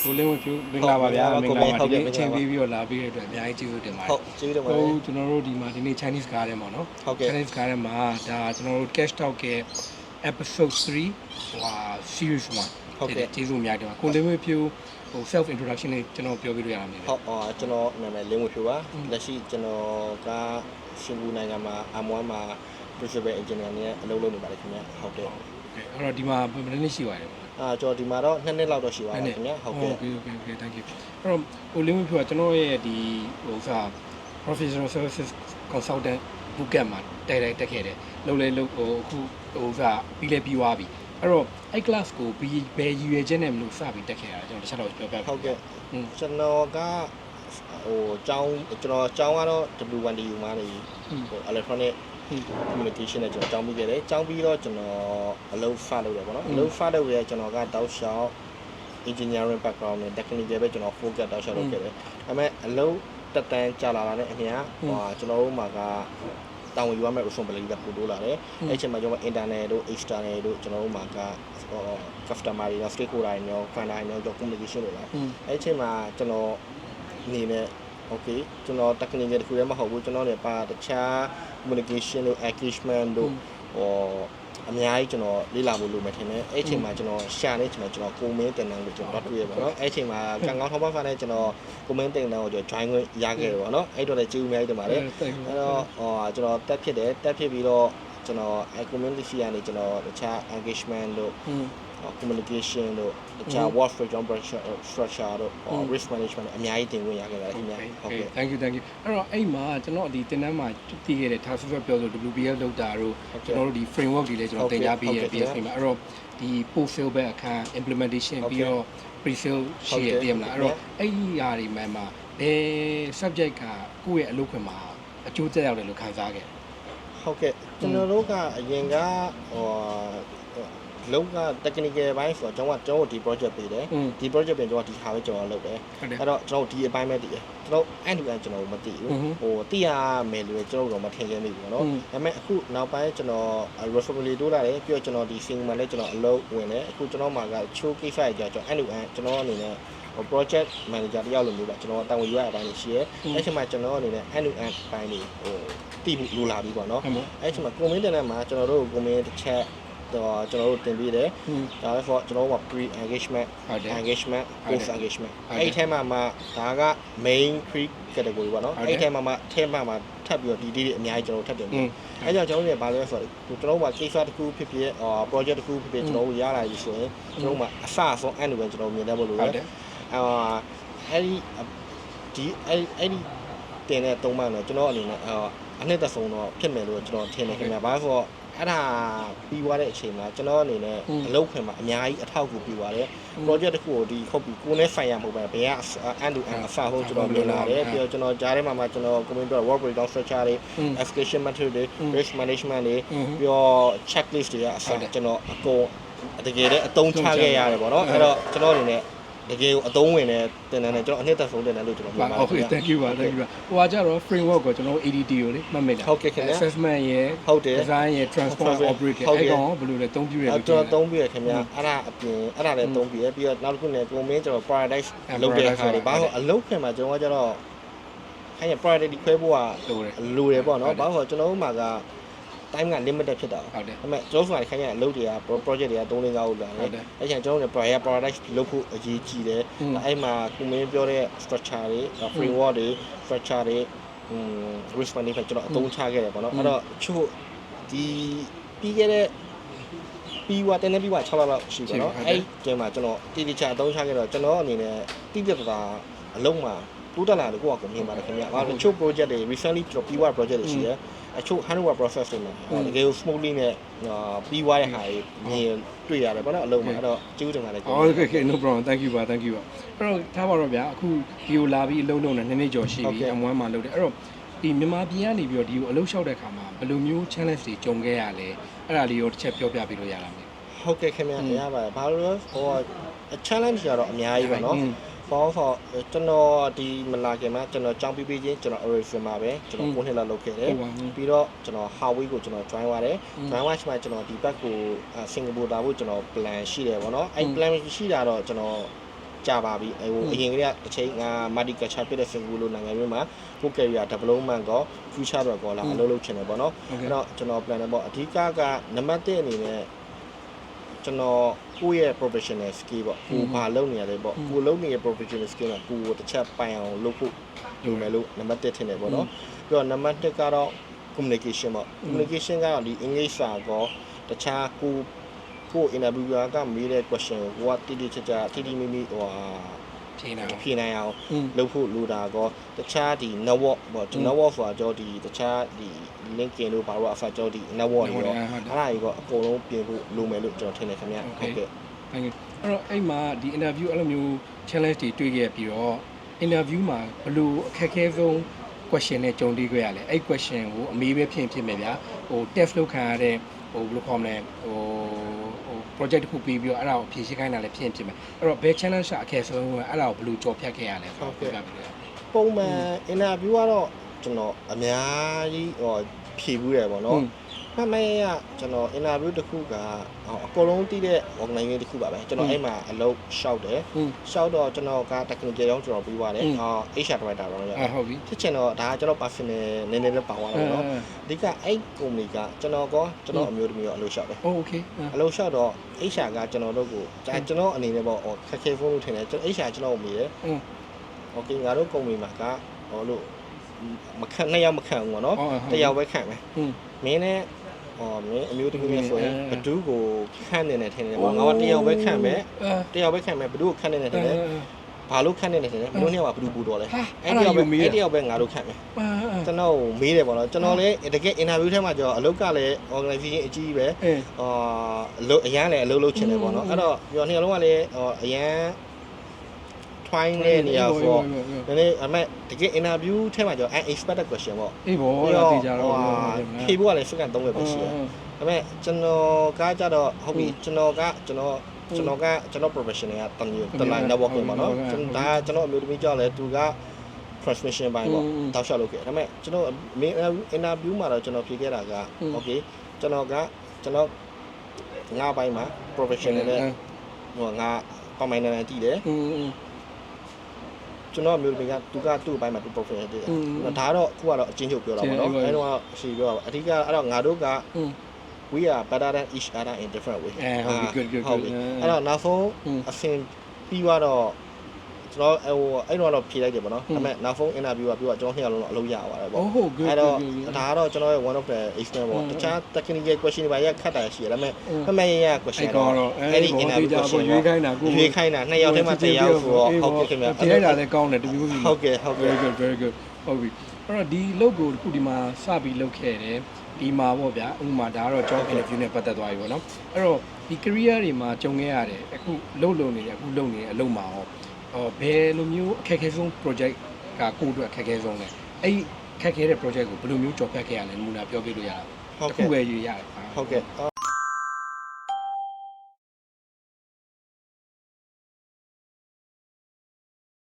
ကိုလင်းဝဖြူမင်္ဂလာပါဗျာမင်္ဂလာပါဒီနေ့အချိန်ပေးပြီးတော့လာပြီးတဲ့အတွက်အများကြီးကျေးဇူးတင်ပါတယ်ဟုတ်ကျေးဇူးတင်ပါတယ်ကျွန်တော်တို့ဒီမှာဒီနေ့ Chinese ကားထဲမှာเนาะ Chinese ကားထဲမှာဒါကျွန်တော်တို့ Cash Talk ရဲ့ episode 3series 1ဟုတ်ကဲ့ကျေးဇူးအများကြီးတင်ပါကိုလင်းဝဖြူself introduction လေးကျွန်တော်ပြောပြလို့ရအောင်မယ်ဟုတ်ကျွန်တော်နာမည်လင်းဝဖြူပါလက်ရှိကျွန်တော်ကစင်ကာပူနိုင်ငံမှာ M1 မှာ principal engineer နဲ့အလုပ်လုပ်နေပါတယ်ခင်ဗျဟုတ်ကဲ့အဲ့တော့ဒီမှာဘယ်နှစ်ရှိပါလဲကျွန်တော်ဒီမှာတော့2နှစ်လောက်တော့ရှိပါပါခင်ဗျဟုတ်ကဲ့ okay thank you အဲ့တော့ကိုလင်းဝဖြူကကျွန်တော်ရဲ့ဒီprofessional services consultant bootcamp မှာတက်ခဲ့တယ်လုပ်လဲလုပ်အခုပြီးလဲပြီးသွားပြီအဲ့တော့အဲ့ class ကိုဘယ်ရည်ရွယ်ချက်နဲ့မလို့စပြီးတက်ခဲ့တာကျွန်တော်တစ်ချက်တော့ပြောပြဟုတ်ကဲ့ကျွန်တော်ကကျောင်းကတော့ W1DU မှာနေelectronic communication နဲ့ကျွန်တော်ကျောင်းပြီးခဲ့တယ်ကျောင်းပြီးတော့ကျွန်တော်အလုပ်ဖတ်လုပ်တယ်ပေါ့နော်အလုပ်ဖတ်လုပ်ရကျွန်တော်ကတောက်လျှောက် engineering background နဲ့ technical ပဲကျွန်တော် focus တောက်လျှောက်လုပ်ခဲ့တယ်ဒါပေမဲ့အလုပ်တက်တန်းကြာလာတာနဲ့အမြဲကျွန်တော်တို့မှာကတောင်းယူရမယ့် responsibility ကပို့လို့လာတယ်အဲ့အချိန်မှာကျွန်တော် internal တို့ external တို့ကျွန်တော်တို့မှာကcustomer တွေ stakeholder တွေ client တွေ communication တွေလာအဲ့အချိန်မှာကျွန်တော်အနေနဲ့ okay ကျွန်တော် technical တခုတည်းမဟုတ်ဘူးကျွန်တော်လည်းပါတခြား communication တို့ engagement တို့အများကြီးကျွန်တော်လေ့လာဖို့လိုမယ်ထင်တယ်အဲ့အချိန်မှာကျွန်တော်ရှာနေကျွန်တော်ကိုမင်းတင်တန်းကိုကျွန်တော်တွေ့ရပါတော့အဲ့အချိန်မှာကံကောင်းထောက်ပံ့ဖားနဲ့ကျွန်တော်ကိုမင်းတင်တန်းကိုကျွန်တော် join ခွင့်ရခဲ့တယ်ပေါ့နော်အဲ့တော့လည်းကျေးဇူးအများကြီးတင်ပါတယ်အဲ့တော့ကျွန်တော်တက်ဖြစ်ပြီးတော့ကျွန်တော် community ကနေကျွန်တော်တခြား engagement တို့communication တို့တခြား work structure တို့ risk management တို့အများကြီးတင်ခွင့်ရခဲ့ပါတယ်ခင်ဗျဟုတ်ကဲ့ thank you အဲ့တော့အဲ့မှာကျွန်တော်ဒီတင်တန်းမှာတည်ခဲ့တဲ့ task force ပြောဆို WBL လောက်တာတို့ကျွန်တော်တို့ဒီ framework တွေလည်းကျွန်တော်သင်ကြားပေးရပြီးအချိန်မှာအဲ့တော့ဒီ post sale ဘက်အခန်း implementation ပြီးတော့ pre sale ရှိရတည်မလားအဲ့တော့အဲ့ဒီຢာတွေမှာဘယ် subject ကကိုယ့်ရဲ့အလုပ်ခွင်မှာအကျိုးသက်ရောက်တယ်လို့ခံစားခဲ့ဟုတ်ကဲ့ကျွန်တော်တို့ကအရင်ကလောက technical ဘိုင်းဆိုတော့ကျွန်တော်ဒီ project ပေးတယ်ဒီ project ပြင်ကျွန်တော်ဒီဟာပဲကျွန်တော်လုပ်တယ်အဲ့တော့ကျွန်တော်ဒီအပိုင်းပဲတည်တယ်ကျွန်တော်အဲ့ဒီပိုင်းကျွန်တော်မသိဘူးသိရမယ်လို့ကျွန်တော်တော့မထင်ခဲ့မိဘူးပေါ့နော်ဒါပေမဲ့အခုနောက်ပိုင်းကျွန်တော် responsibility တိုးလာတယ်ပြီးတော့ကျွန်တော်ဒီ single မှာလည်းကျွန်တော်အလုပ်ဝင်တယ်အခုကျွန်တော်မှာက show case ရကြကျွန်တော်အနေနဲ့project manager တယောက်လိုမျိုးပါကျွန်တော်တာဝန်ယူရတဲ့အပိုင်းတွေရှိရဲအဲ့ချိန်မှာကျွန်တော်အနေနဲ့ end to end အပိုင်းတွေတည်ဖို့လိုလာပြီပေါ့နော်အဲ့ချိန်မှာ comment တင်တဲ့မှာကျွန်တော်တို့ comment တစ်ချက်ကျွန်တော်တို့တင်ပေးတယ်ဒါလည်းဆိုကျွန်တော်တို့က pre engagement post engagement အဲ့ထဲမှာဒါက main 3 category ပေါ့နော်အဲ့ထဲမှာထပ်ပြီးတော့ဒီတွေအများကြီးကျွန်တော်ထပ်တင်ပေးအဲ့ကြောင့်ကျွန်တော်တို့ဘာလဲဆိုတော့ကျွန်တော်တို့က case တစ်ခုဖြစ်ဖြစ်project တစ်ခုဖြစ်ဖြစ်ကျွန်တော်တို့ရလာပြီဆိုရင်ကျွန်တော်တို့ကအစဆုံး end to end ကျွန်တော်မြင်တတ်ဖို့လိုတယ်အဲ့ဒီတင်တဲ့3မှန်တော့ကျွန်တော်အနေနဲ့အနှစ်သက်ဆုံးတော့ဖြစ်မယ်လို့ကျွန်တော်ထင်တယ်ခင်ဗျာဘာလို့ဆိုတော့အဲ့ဒါပြီးသွားတဲ့အချိန်မှာကျွန်တော်အနေနဲ့အလုပ်ခွင်မှာအများကြီးအထောက်အကူပြုပါတယ် project တစ်ခုကိုဒီဟုတ်ပြီကိုယ်နဲ့ဆိုင်ရမဟုတ်ပဲဘယ်က end to end အစားဆုံးကျွန်တော်မြင်လာတယ်ပြီးတော့ကျွန်တော်ကြားထဲမှာကျွန်တော် comment တော့ work breakdown structure တွေ escalation method တွေ risk management တွေပြီးတော့ checklist တွေကအစားကျွန်တော်အကုန်တကယ်တည်းအသုံးချခဲ့ရတယ်ပေါ့နော်အဲ့တော့ကျွန်တော်အနေနဲ့တကယ်ကိုအသုံးဝင်တဲ့တင်တန်းနဲ့ကျွန်တော်အနှစ်သက်ဆုံးတင်တန်းလို့ကျွန်တော်ပြောပါတယ်ဟုတ်ကဲ့ thank you ပါဟိုကကြတော့ framework ကိုကျွန်တော် ADT ကိုလေမှတ်မိတာဟုတ်ကဲ့ခင်ဗျ assessment ရယ် design ရယ် transform operate ရယ်အဲ့ကောင်ဘယ်လိုလဲသုံးပြရလဲကျွန်တော်သုံးပြရခင်ဗျအဲ့ဒါအပြင်အဲ့ဒါလည်းသုံးပြရပြီးတော့နောက်တစ်ခုနဲ့ကိုမင်းကျွန်တော် paradise လုပ်တဲ့အခါတွေဘာလို့အလုပ်ခင်မှာကျွန်တော်ကကြတော့ခိုင်းရ priority ခွဲဖို့ကလိုတယ်ပေါ့နော်ဘာလို့ကျွန်တော်တို့မှာကtime က limited ဖြစ်တာဟုတ်တယ်ဒါပေမဲ့ကျွန်တော်ဆိုခိုင်းရအလုပ်တွေက project တွေက3-4 ခုလာတယ်အဲ့ကျရင်ကျွန်တော်တို့ prioritize လုပ်ဖို့အရေးကြီးတယ်အဲ့မှာကိုမင်းပြောတဲ့ structure တွေ framework တွေ structure တွေrisk management ကျွန်တော်အသုံးချခဲ့တယ်ပေါ့နော်အဲ့တော့ချို့ဒီပြီးခဲ့တဲ့ပြီးွားတင်းနေပြီးွား6လလောက်ရှိပါတော့အဲ့ကျင်းမှာကျွန်တော်တိကျအသုံးချခဲ့တော့ကျွန်တော်အနေနဲ့တိကျတာအလုံးမှာတိုးတက်လာလို့ကိုယ့်အကူမြင်ပါတယ်ခင်ဗျာ။အဲ့ချို့ project တွေ recently ကျွန်တော်ပြီးွား project တွေရှိတယ်။အချို့ handover process တွေမှာတကယ်ကို smoothly နဲ့ပြီးွားတဲ့ဟာတွေမြင်တွေ့ရတယ်ပေါ့နော်အလုံးမှာအဲ့တော့ကျေးဇူးတင်ပါတယ်ဟုတ်ကဲ့ no problem thank you ပါအဲ့တော့ထားပါတော့ဗျာအခုဒီကိုလာပြီးအလုပ်လုပ်နေ2နှစ်ကျော်ရှိပြီ M1 မှာလုပ်တယ်အဲ့တော့ဒီမြန်မာပြည်ကနေပြီးတော့ဒီကိုအလုပ်လျှောက်တဲ့ခါမှာဘယ်လိုမျိုး challenge တွေကြုံခဲ့ရလဲအဲ့ဒါလေးရောတစ်ချက်ပြောပြပေးလို့ရလားမလဲဟုတ်ကဲ့ခင်ဗျာရပါတယ်ဘာလို့လဲchallenge ကတော့အများကြီးပါနော်ဘောင်းဆိုကျွန်တော်ဒီမလာခင်မှာကျွန်တော်ကြောင်းပြီးချင်းကျွန်တော် origin မှာပဲကျွန်တော်9နှစ်လောက်လုပ်ခဲ့တယ်ပြီးတော့ကျွန်တော် Hawaii ကိုကျွန်တော် join သွားတယ် join သွားချိန်မှာကျွန်တော်ဒီဘက်ကိုစင်ကာပူလာဖို့ကျွန်တော် plan ရှိတယ်ဗောနော်အဲ့ plan ရှိတာတော့ကျွန်တော် ကြာပါပြီဟိုအရင်ကတည်းကတစ်ချိန်ငါ multi-culture ဖြစ်တဲ့စင်ကာပူလိုနိုင်ငံမျိုးမှာကို career development ကော future တော့ကောလာအလုပ်လုပ်ချင်တယ်ပေါ့နော်အဲ့တော့ကျွန်တော် plan တယ်ပေါ့အဓိကကနံပါတ်1အနေနဲ့ကျွန်တော်ကိုယ့်ရဲ့ professional skill ပေါ့ကိုဘာလုပ်နေရလဲပေါ့ကိုလုပ်နေတဲ့ professional skill ကကိုတစ်ချက်ပိုင်အောင်လုပ်ဖို့လိုမယ်လို့နံပါတ်1ထင်တယ်ပေါ့နော်ပြီးတော့နံပါတ်2ကတော့ communication ပေါ့ communication ကတော့ဒီ English စာကောတခြားကို interviewer ကမေးတဲ့ question ကိုကတိကျတိမိမိဟိုဖြေနိုင်အောင်လုပ်ဖို့လိုတာကောတခြားဒီ network ပေါ့ network ဆိုတာကြောဒီတခြားဒီ LinkedIn တို့ဘာလို့အဖာကြောဒီ network တွေရောအဲ့ဒါကြီးကအကုန်လုံးပြင်ဖို့လိုမယ်လို့ကျွန်တော်ထင်တယ်ခင်ဗျဟုတ်ကဲ့အဲ့တော့အဲ့မှာဒီ interview အဲ့လိုမျိုး challenge တွေတွေ့ခဲ့ပြီးတော့ interview မှာဘယ်လိုအခက်အခဲဆုံး question နဲ့ကြုံတွေ့ခဲ့ရလဲအဲ့ question ကိုအမေးပဲဖြစ်မယ်ဗျာဟို test လုပ်ခံရတဲ့ဟိုဘယ်လိုခေါ်မလဲဟို project တစ်ခုပြီးတော့အဲ့ဒါကိုဖြည့်ရှင်းခိုင်းတာလည်းဖြစ်မယ်အဲ့တော့ဘယ် challenge အခက်ဆုံးအဲ့ဒါကိုဘယ်လိုကြော်ဖြတ်ခဲ့ရလဲဆိုတော့ပြပြပေးတယ်ပုံမှန် interview ကတော့ကျွန်တော်အများကြီးဟိုဖြည့်ဘူးတယ်ပေါ့နော်မှတ်မှန်ရကျွန်တော် interview တစ်ခုကအကုန်လုံးတည်တဲ့ organization တစ်ခုပါပဲကျွန်တော်အဲ့မှာအလုပ်ရှောက်တယ်ရှောက်တော့ကျွန်တော်က technical ရောကျွန်တော်ပြီးသွားတယ်HR director တော့ရဟုတ်ပြီဖြစ်ချင်တော့ဒါကကျွန်တော် personal နည်းနည်းလေးပါသွားတော့နော်အဓိကအဲ့ company ကကျွန်တော်အမျိုးသမီးရောအလုပ်ရှောက်တယ်โอเคအလုပ်ရှောက်တော့ HR ကကျွန်တော်တို့ကိုကျွန်တော်အနေနဲ့ပေါ့ခက်ခဲဖုန်းလို့ထင်တယ်ကျွန်တော် HR ကျွန်တော်ကိုမေးတယ်โอเคငါတို့ company မှာကဟောလို့မခံ2ယောက်မခံဘူးပေါ့နော်1ယောက်ပဲခံမယ်မင်းနဲ့မင်းအမျိုးသမီးနဲ့ဆိုရင်ဘဒူးကိုခန့်နေတယ်ထင်တယ်ပေါ့ငါက1ယောက်ပဲခံမယ်1ယောက်ပဲခံမယ်ဘဒူးကိုခန့်နေတယ်ထင်တယ်ဘာလို့ခန့်နေတယ်ထင်တယ်မင်းတို့2ယောက်ကဘဒူးပူတော့လဲအဲ့1ယောက်ပဲငါတို့ခန့်မယ်ကျွန်တော်မေးတယ်ပေါ့နော်ကျွန်တော်လည်းတကယ် interview ထဲမှာကျတော့အလုပ်ကလည်း organization အကြီးပဲအလုပ်အရန်လည်းအလုပ်လုပ်ချင်တယ်ပေါ့နော်အဲ့တော့ပြော2ယောက်လုံးကလည်းအရန် trying တဲ့နေရာပေါ့ဒါနဲ့အမေတကယ် interview ထဲမှာကျတော့ unexpected question ပေါ့အေးပေါ့ဒါသိကြတော့ဖြေဖို့ကလည်းစက္ကန့်30ပဲရှိတယ်ဒါပေမဲ့ကျွန်တော်ကကြတော့ဟုတ်ပြီကျွန်တော် professional ကတလိုက် networking ပေါ့နော်ဒါကျွန်တော်အမျိုးသမီးကြောက်လဲသူက transmission ပိုင်းပေါ့တောက်လျှောက်လုပ်ခဲ့ဒါပေမဲ့ကျွန်တော် interview မှာတော့ကျွန်တော်ဖြေခဲ့တာက okay ကျွန်တော်ငါးပိုင်းမှာ professional နဲ့ဟိုငါပမိုင်းနေတည်တယ်ကျွန်တော်မျိုးတွေကသူ့အပိုင်းမှာသူ professional တည်တယ်ဒါကတော့ခုကတော့အချင်းချုပ်ပြောတာပေါ့နော်အဲတော့ရှိပြောတာပေါ့အဓိကအဲ့တော့ငါတို့က we are better than each other in different way ဟုတ်ပြီ good အဲ့တော့နောက်ဆုံးအဆင်ပြီးတော့ကျွန်တော်အဲ့တော့ဖြေလိုက်တယ်ပေါ့နော်ဒါပေမဲ့နောက်ဆုံး interview ကပြီးတော့ကျွန်တော်2ယောက်လုံးအလုပ်ရပါတယ်ပေါ့အဲ့တော့ဒါကတော့ကျွန်တော်ရဲ့ one of the experience ပေါ့တခြား technical question တွေပါရခတ်တာရှိတယ်ဒါပေမဲ့မှတ်မှန်ရ question တော့အဲ့ဒီ interview question ရွေးခိုင်းတာ2ယောက်ထဲမှာ1ယောက်ဆိုတော့ဟုတ်ကဲ့ခင်ဗျာဖြေလိုက်တာလည်းကောင်းတယ်တမျိုးမျိုးဟုတ်ကဲ့ very good ဟုတ်ပြီအဲ့တော့ဒီလုပ်ကိုအခုဒီမှာစပြီးလုပ်ခဲ့တယ်ဒီမှာပေါ့ဗျာဥပမာဒါကတော့ job interview နဲ့ပတ်သက်သွားပြီပေါ့နော်အဲ့တော့ဒီ career တွေမှာကြုံခဲ့ရတယ်အခုလုပ်နေတယ်အခုလုပ်နေတဲ့အလုပ်မှာရောဘယ်လိုမျိုးအခက်အခဲဆုံး project ကကိုယ့်အတွက်အခက်အခဲဆုံးလဲအဲ့ခက်ခဲတဲ့ project ကိုဘယ်လိုမျိုးကြော်ဖြတ်ခဲ့ရလဲနမူနာပြောပြလို့ရတာတစ်ခုပဲရွေးရတယ်ဟုတ်ကဲ့